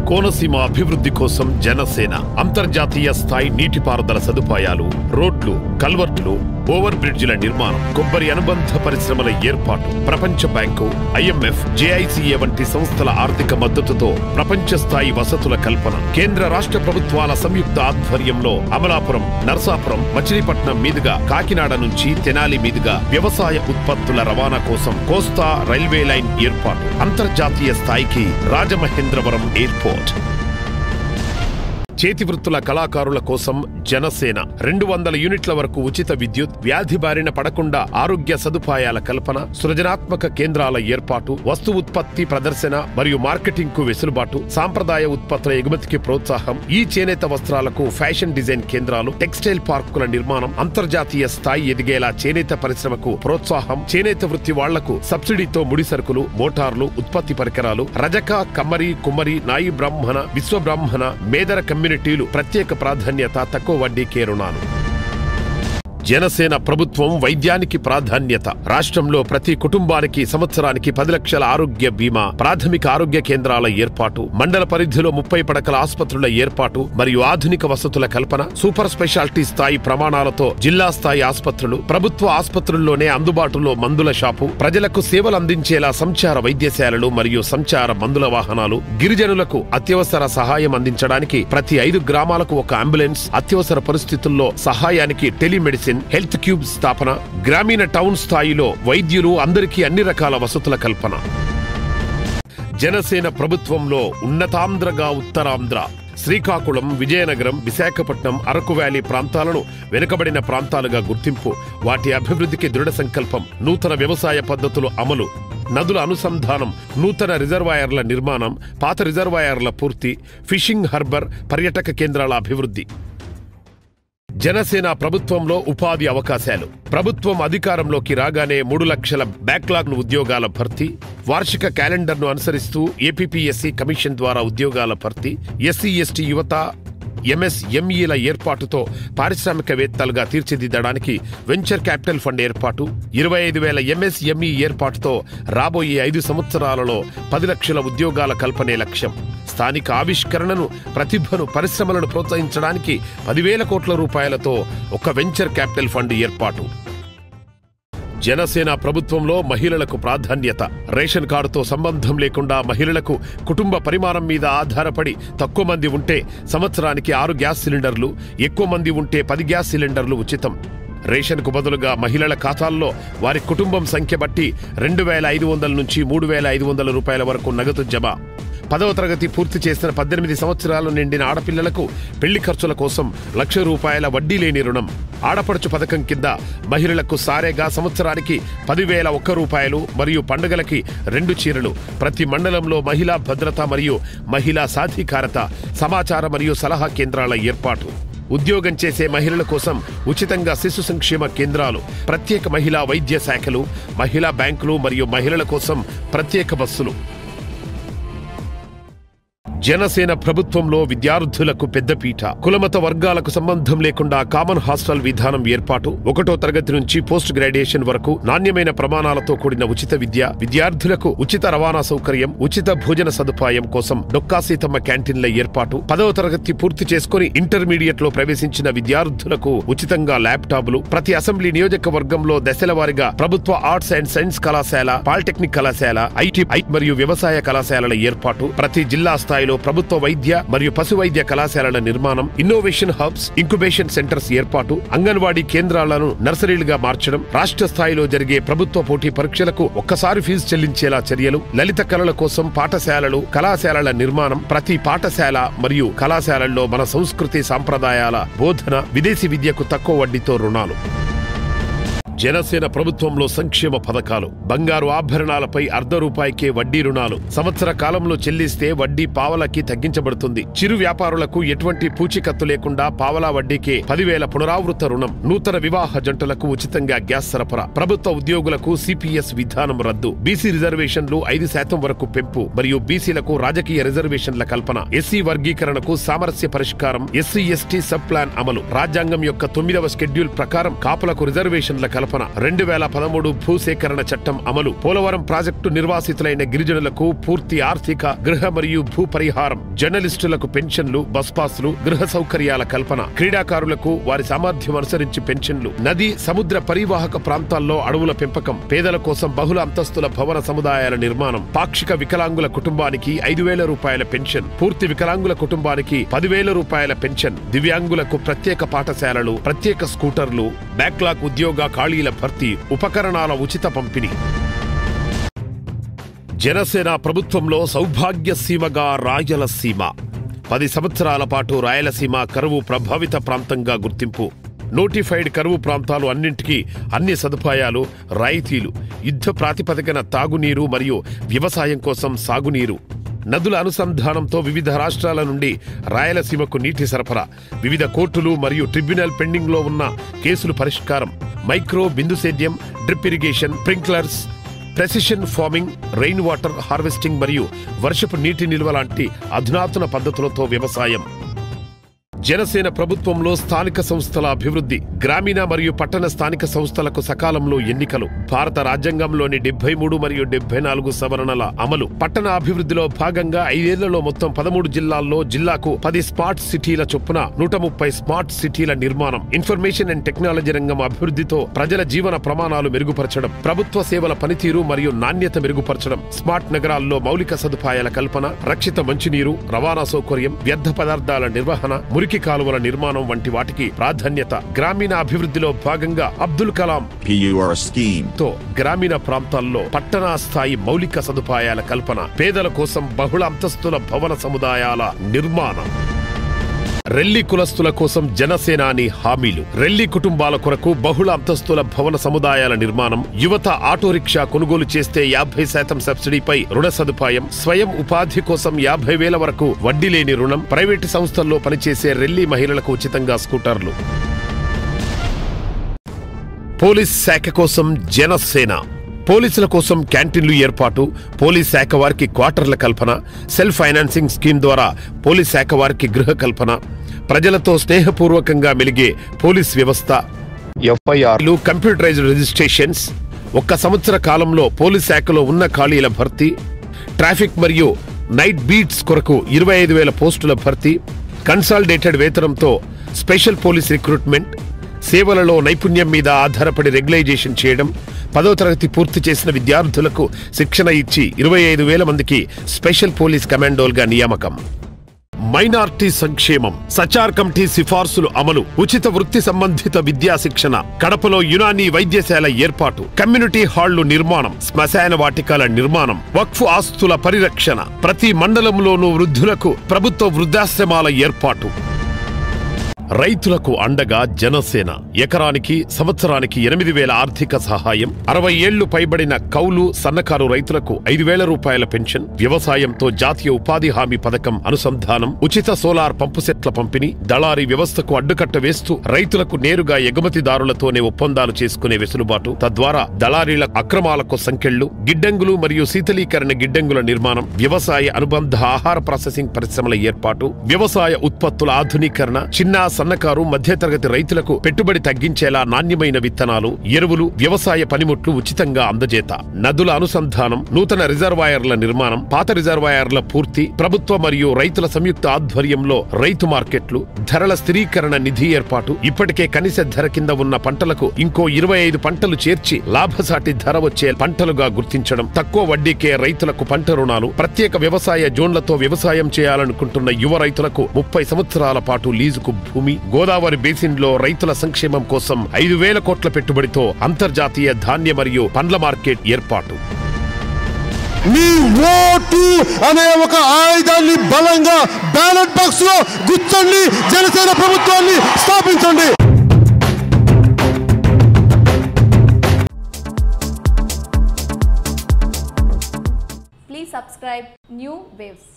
కోనసీమ అభివృద్ధి కోసం జనసేన అంతర్జాతీయ స్థాయి నీటిపారుదల సదుపాయాలు, రోడ్లు, కల్వర్ట్లు, ఓవర్ బ్రిడ్జిల నిర్మాణం, కొబ్బరి అనుబంధ పరిశ్రమల ఏర్పాటు, ప్రపంచ బ్యాంకు, IMF, JICA వంటి సంస్థల ఆర్థిక మద్దతుతో ప్రపంచ స్థాయి వసతుల కల్పన, కేంద్ర రాష్ట్ర ప్రభుత్వాల సంయుక్త ఆధ్వర్యంలో అమలాపురం, నర్సాపురం, మచిలీపట్నం మీదుగా కాకినాడ నుంచి తెనాలి మీదుగా వ్యవసాయ ఉత్పత్తుల రవాణా కోసం కోస్తా రైల్వే లైన్ ఏర్పాటు, అంతర్జాతీయ స్థాయికి రాజమహేంద్రవరం ఎయిర్పోర్ట్. చేతి వృత్తుల కళాకారుల కోసం జనసేన 200 యూనిట్ల వరకు ఉచిత విద్యుత్, వ్యాధి బారిన పడకుండా ఆరోగ్య సదుపాయాల కల్పన, సృజనాత్మక కేంద్రాల ఏర్పాటు, వస్తు ఉత్పత్తి ప్రదర్శన మరియు మార్కెటింగ్ కు వెసులుబాటు, సాంప్రదాయ ఉత్పత్తుల ఎగుమతికి ప్రోత్సాహం, ఈ చేనేత వస్త్రాలకు ఫ్యాషన్ డిజైన్ కేంద్రాలు, టెక్స్టైల్ పార్కుల నిర్మాణం, అంతర్జాతీయ స్థాయి ఎదిగేలా చేనేత పరిశ్రమకు ప్రోత్సాహం, చేనేత వృత్తి వాళ్లకు సబ్సిడీతో ముడి సరుకులు, మోటార్లు, ఉత్పత్తి పరికరాలు, రజక, కమ్మరి, కుమ్మరి, నాయి బ్రాహ్మణ, విశ్వబ్రాహ్మణ, మేదర కమ్యూనిటీలు ప్రత్యేక ప్రాధాన్యత, తక్కువ వడ్డీకే రుణాలు. జనసేన ప్రభుత్వం వైద్యానికి ప్రాధాన్యత. రాష్ట్రంలో ప్రతి కుటుంబానికి సంవత్సరానికి 10 లక్షల ఆరోగ్య బీమా, ప్రాథమిక ఆరోగ్య కేంద్రాల ఏర్పాటు, మండల పరిధిలో 30 పడకల ఆసుపత్రుల ఏర్పాటు మరియు ఆధునిక వసతుల కల్పన, సూపర్ స్పెషాలిటీ స్థాయి ప్రమాణాలతో జిల్లా స్థాయి ఆసుపత్రులు, ప్రభుత్వ ఆసుపత్రుల్లోనే అందుబాటులో మందుల షాపు, ప్రజలకు సేవలు అందించేలా సంచార వైద్యశాలలు మరియు సంచార మందుల వాహనాలు, గిరిజనులకు అత్యవసర సహాయం అందించడానికి ప్రతి 5 గ్రామాలకు ఒక అంబులెన్స్, అత్యవసర పరిస్థితుల్లో సహాయానికి టెలిమెడిసిన్, హెల్త్ క్యూబ్ స్థాపన, గ్రామీణ టౌన్ స్థాయిలో వైద్యులు, అందరికీ అన్ని రకాల వసతుల కల్పన. జనసేన ప్రభుత్వంలో ఉన్నతాంధ్రగా ఉత్తరాంధ్ర, శ్రీకాకుళం, విజయనగరం, విశాఖపట్నం, అరకు వ్యాలీ ప్రాంతాలను వెనుకబడిన ప్రాంతాలుగా గుర్తింపు, వాటి అభివృద్ధికి దృఢ సంకల్పం, నూతన వ్యవసాయ పద్ధతులు అమలు, నదుల అనుసంధానం, నూతన రిజర్వాయర్ల నిర్మాణం, పాత రిజర్వాయర్ల పూర్తి, ఫిషింగ్ హార్బర్, పర్యాటక కేంద్రాల అభివృద్ధి. జనసేన ప్రభుత్వంలో ఉపాధి అవకాశాలు. ప్రభుత్వం అధికారంలోకి రాగానే 3 లక్షల బ్యాక్లాగ్ ఉద్యోగాల భర్తీ, వార్షిక క్యాలెండర్ను అనుసరిస్తూ APPSC కమిషన్ ద్వారా ఉద్యోగాల భర్తీ, SC/ST యువత MSMEల ఏర్పాటుతో పారిశ్రామికవేత్తలుగా తీర్చిదిద్దడానికి వెంచర్ క్యాపిటల్ ఫండ్ ఏర్పాటు, 25,000 MSME ఏర్పాటుతో రాబోయే 5 సంవత్సరాలలో 10 లక్షల ఉద్యోగాల కల్పనే లక్ష్యం. స్థానిక ఆవిష్కరణను, ప్రతిభను, పరిశ్రమలను ప్రోత్సహించడానికి 10,000 కోట్ల రూపాయలతో ఒక వెంచర్ క్యాపిటల్ ఫండ్ ఏర్పాటు. జనసేన ప్రభుత్వంలో మహిళలకు ప్రాధాన్యత. రేషన్ కార్డుతో సంబంధం లేకుండా మహిళలకు కుటుంబ పరిమాణం మీద ఆధారపడి తక్కువ మంది ఉంటే సంవత్సరానికి 6 గ్యాస్ సిలిండర్లు, ఎక్కువ మంది ఉంటే 10 గ్యాస్ సిలిండర్లు ఉచితం. రేషన్కు బదులుగా మహిళల ఖాతాల్లో వారి కుటుంబం సంఖ్య బట్టి 2,500 నుంచి 3,500 రూపాయల వరకు నగదు జమ. 10వ తరగతి పూర్తి చేసిన 18 సంవత్సరాలు నిండిన ఆడపిల్లలకు పెళ్లి ఖర్చుల కోసం 1,00,000 రూపాయల వడ్డీ లేని రుణం. ఆడపడుచు పథకం కింద మహిళలకు సారేగా సంవత్సరానికి 10,001 రూపాయలు మరియు పండుగలకి 2 చీరలు. ప్రతి మండలంలో మహిళా భద్రత మరియు మహిళా సాధికారత సమాచార మరియు సలహా కేంద్రాల ఏర్పాటు. ఉద్యోగం చేసే మహిళల కోసం ఉచితంగా శిశు సంక్షేమ కేంద్రాలు, ప్రత్యేక మహిళా వైద్య శాఖలు, మహిళా బ్యాంకులు మరియు మహిళల కోసం ప్రత్యేక బస్సులు. జనసేన ప్రభుత్వంలో విద్యార్థులకు పెద్దపీట. కులమత వర్గాలకు సంబంధం లేకుండా కామన్ హాస్టల్ విధానం ఏర్పాటు, 1వ తరగతి నుంచి పోస్ట్ గ్రాడ్యుయేషన్ వరకు నాణ్యమైన ప్రమాణాలతో కూడిన ఉచిత విద్య, విద్యార్థులకు ఉచిత రవాణా సౌకర్యం, ఉచిత భోజన సదుపాయం కోసం డొక్కా సీతమ్మ క్యాంటీన్ల ఏర్పాటు, 10వ తరగతి పూర్తి చేసుకుని ఇంటర్మీడియట్ లో ప్రవేశించిన విద్యార్థులకు ఉచితంగా ల్యాప్టాప్లు, ప్రతి అసెంబ్లీ నియోజకవర్గంలో దశల వారీగా ప్రభుత్వ ఆర్ట్స్ అండ్ సైన్స్ కళాశాల, పాలిటెక్నిక్ కళాశాల, ఐటీ మరియు వ్యవసాయ కళాశాలల ఏర్పాటు, ప్రతి జిల్లా స్థాయిలో ప్రభుత్వ వైద్య మరియు పశు వైద్య కళాశాలల నిర్మాణం, ఇన్నోవేషన్ హబ్స్, ఇంక్యుబేషన్ సెంటర్స్ ఏర్పాటు, అంగన్వాడీ కేంద్రాలను నర్సరీలుగా మార్చడం, రాష్ట్ర స్థాయిలో జరిగే ప్రభుత్వ పోటీ పరీక్షలకు ఒక్కసారి ఫీజు చెల్లించేలా చర్యలు, లలిత కళల కోసం పాఠశాలలు, కళాశాలల నిర్మాణం, ప్రతి పాఠశాల మరియు కళాశాలల్లో మన సంస్కృతి సాంప్రదాయాల బోధన, విదేశీ విద్యకు తక్కువ వడ్డీతో రుణాలు. జనసేన ప్రభుత్వంలో సంక్షేమ పథకాలు. బంగారు ఆభరణాలపై ₹1 వడ్డీ రుణాలు, సంవత్సర కాలంలో చెల్లిస్తే వడ్డీ పావలాకి తగ్గించబడుతుంది. చిరు వ్యాపారులకు ఎటువంటి పూచీకత్తు లేకుండా పావలా వడ్డీకే 10,000 పునరావృత రుణం. నూతన వివాహ జంటలకు ఉచితంగా గ్యాస్ సరఫరా. ప్రభుత్వ ఉద్యోగులకు CPS విధానం రద్దు. బీసీ రిజర్వేషన్లు 5% వరకు పెంపు మరియు బీసీలకు రాజకీయ రిజర్వేషన్ల కల్పన. SC వర్గీకరణకు సామరస్య పరిష్కారం. SC/ST సబ్ ప్లాన్ అమలు. రాజ్యాంగం యొక్క 9వ షెడ్యూల్ ప్రకారం కాపులకు రిజర్వేషన్ల కల్పన. రూపకల్పన, 2013 భూసేకరణ చట్టం అమలు, పోలవరం ప్రాజెక్టు నిర్వాసితులైన గిరిజనులకు పూర్తి ఆర్థిక, గృహ మరియు భూ పరిహారం, జర్నలిస్టులకు పెన్షన్లు, బస్ పాస్లు, గృహ సౌకర్యాల కల్పన, క్రీడాకారులకు వారి సామర్థ్యం అనుసరించి పెన్షన్లు, నది, సముద్ర పరివాహక ప్రాంతాల్లో అడవుల పెంపకం, పేదల కోసం బహుళ అంతస్తుల భవన సముదాయాల నిర్మాణం, పాక్షిక వికలాంగుల కుటుంబానికి 5,000 రూపాయల పెన్షన్, పూర్తి వికలాంగుల కుటుంబానికి 10,000 రూపాయల పెన్షన్, దివ్యాంగులకు ప్రత్యేక పాఠశాలలు, ప్రత్యేక స్కూటర్లు, బ్యాక్లాగ్ ఉద్యోగ ఖాళీల భర్తీ, ఉపకరణాల ఉచిత పంపిణీ. జనసేన ప్రభుత్వంలో సౌభాగ్య సీమగా రాయలసీమ. 10 సంవత్సరాల పాటు రాయలసీమ కరువు ప్రభావిత ప్రాంతంగా గుర్తింపు. నోటిఫైడ్ కరువు ప్రాంతాలు అన్నింటికీ అన్ని సదుపాయాలు, రాయితీలు, యుద్ధ ప్రాతిపదికన తాగునీరు మరియు వ్యవసాయం కోసం సాగునీరు, నదుల అనుసంధానంతో వివిధ రాష్ట్రాల నుండి రాయలసీమకు నీటి సరఫరా, వివిధ కోర్టులు మరియు ట్రిబ్యునల్ పెండింగ్లో ఉన్న కేసులు పరిష్కారం, మైక్రో బిందు సేద్యం, drip irrigation, sprinklers, precision farming, rain water harvesting మరియు వర్షపు నీటి నిల్వ లాంటి అధునాతన పద్ధతులతో వ్యవసాయం. జనసేన ప్రభుత్వంలో స్థానిక సంస్థల అభివృద్ధి, గ్రామీణ మరియు పట్టణ స్థానిక సంస్థలకు సకాలంలో ఎన్నికలు, భారత రాజ్యాంగంలోని 73 మరియు 74 సవరణల అమలు, పట్టణ అభివృద్ధిలో భాగంగా 5 ఏళ్లలో మొత్తం 13 జిల్లాల్లో జిల్లాకు 10 స్మార్ట్ సిటీల చొప్పున 130 స్మార్ట్ సిటీల నిర్మాణం, ఇన్ఫర్మేషన్ అండ్ టెక్నాలజీ రంగం అభివృద్ధితో ప్రజల జీవన ప్రమాణాలు మెరుగుపరచడం, ప్రభుత్వ సేవల పనితీరు మరియు నాణ్యత మెరుగుపరచడం, స్మార్ట్ నగరాల్లో మౌలిక సదుపాయాల కల్పన, రక్షిత మంచినీరు, రవాణా సౌకర్యం, వ్యర్థ పదార్థాల నిర్వహణ, మురికి కాలువల నిర్మాణం వంటి వాటికి ప్రాధాన్యత. గ్రామీణ అభివృద్ధిలో భాగంగా అబ్దుల్ కలాం తో గ్రామీణ ప్రాంతాల్లో పట్టణ స్థాయి మౌలిక సదుపాయాల కల్పన, పేదల కోసం బహుళ అంతస్తుల భవన సముదాయాల నిర్మాణం. రెల్లి కులస్తుల కోసం జనసేనాని హామీలు, రెల్లి కుటుంబాల కొరకు బహుళ అంతస్తుల భవన సముదాయాల నిర్మాణం, యువత ఆటో రిక్షా కొనుగోలు చేస్తే 50% సబ్సిడీపై రుణ సదుపాయం, స్వయం ఉపాధి కోసం 50,000 వరకు వడ్డీ లేని రుణం, ప్రైవేటు సంస్థల్లో పనిచేసే రెల్లి మహిళలకు ఉచితంగా స్కూటర్లు. పోలీస్ శాఖ కోసం జనసేన. పోలీసుల కోసం క్యాంటీన్లు ఏర్పాటు, పోలీస్ శాఖ వారికి క్వార్టర్ల కల్పన, సెల్ఫ్ ఫైనాన్సింగ్ స్కీమ్ ద్వారా పోలీస్ శాఖ వారికి గృహ కల్పన, ప్రజలతో స్నేహపూర్వకంగా మెలిగే పోలీస్ వ్యవస్థ, ఎఫ్ఐఆర్లు, కంప్యూటరైజ్డ్ రిజిస్ట్రేషన్స్, 1 సంవత్సర కాలంలో పోలీస్ శాఖలో ఉన్న ఖాళీల భర్తీ, ట్రాఫిక్ మరియు నైట్ బీట్స్ కొరకు 25,000 పోస్టుల భర్తీ, కన్సాలిడేటెడ్ వేతనంతో స్పెషల్ పోలీస్ రిక్రూట్మెంట్, సేవలలో నైపుణ్యం మీద ఆధారపడి రెగ్యులైజేషన్ చేయడం, 10వ తరగతి పూర్తి చేసిన విద్యార్థులకు శిక్షణ ఇచ్చి 25,000 మందికి స్పెషల్ పోలీస్ కమాండోలుగా నియామకం. మైనార్టీ సంక్షేమం, సచార్ కమిటీ సిఫార్సులు అమలు, ఉచిత వృత్తి సంబంధిత విద్యా శిక్షణ, కడపలో యునానీ వైద్యశాల ఏర్పాటు, కమ్యూనిటీ హాళ్లు నిర్మాణం, శ్మశాన వాటికల నిర్మాణం, వక్ఫ్ ఆస్తుల పరిరక్షణ, ప్రతి మండలంలోనూ వృద్ధులకు ప్రభుత్వ వృద్ధాశ్రమాల ఏర్పాటు. రైతులకు అండగా జనసేన. ఎకరానికి సంవత్సరానికి 8,000 ఆర్థిక సహాయం, 60 ఏళ్లు పైబడిన కౌలు సన్నకారు రైతులకు 5,000 రూపాయల పెన్షన్, వ్యవసాయంతో జాతీయ ఉపాధి హామీ పథకం అనుసంధానం, ఉచిత సోలార్ పంపు సెట్ల పంపిణీ, దళారీ వ్యవస్థకు అడ్డుకట్ట వేస్తూ రైతులకు నేరుగా ఎగుమతిదారులతోనే ఒప్పందాలు చేసుకునే వెసులుబాటు, తద్వారా దళారీల అక్రమాలకు సంకెళ్లు, గిడ్డంగులు మరియు శీతలీకరణ గిడ్డంగుల నిర్మాణం, వ్యవసాయ అనుబంధ ఆహార ప్రాసెసింగ్ పరిశ్రమల ఏర్పాటు, వ్యవసాయ ఉత్పత్తుల ఆధునీకరణ, చిన్న సన్నకారు మధ్యతరగతి రైతులకు పెట్టుబడి తగ్గించేలా నాణ్యమైన విత్తనాలు, ఎరువులు, వ్యవసాయ పనిముట్లు ఉచితంగా అందజేత, నదుల అనుసంధానం, నూతన రిజర్వాయర్ల నిర్మాణం, పాత రిజర్వాయర్ల పూర్తి, ప్రభుత్వ మరియు రైతుల సంయుక్త ఆధ్వర్యంలో రైతు మార్కెట్లు, ధరల స్థిరీకరణ నిధి ఏర్పాటు, ఇప్పటికే కనీస ధర కింద ఉన్న పంటలకు ఇంకో 25 పంటలు చేర్చి లాభసాటి ధర వచ్చే పంటలుగా గుర్తించడం, తక్కువ వడ్డీకే రైతులకు పంట రుణాలు, ప్రత్యేక వ్యవసాయ జోన్లతో వ్యవసాయం చేయాలనుకుంటున్న యువ రైతులకు 30 సంవత్సరాల పాటు లీజుకు భూమి, గోదావరి బేసిన్లో రైతుల సంక్షేమం కోసం 5,000 కోట్ల పెట్టుబడితో అంతర్జాతీయ ధాన్య మరియు పండ్ల మార్కెట్ ఏర్పాటు. మీ ఓటు అనే ఒక ఆయుధాన్ని బలంగా బ్యాలెట్ బాక్స్ లో గుర్తండి, జనసేన ప్రభుత్వాన్ని స్థాపించండి. Please subscribe New Waves.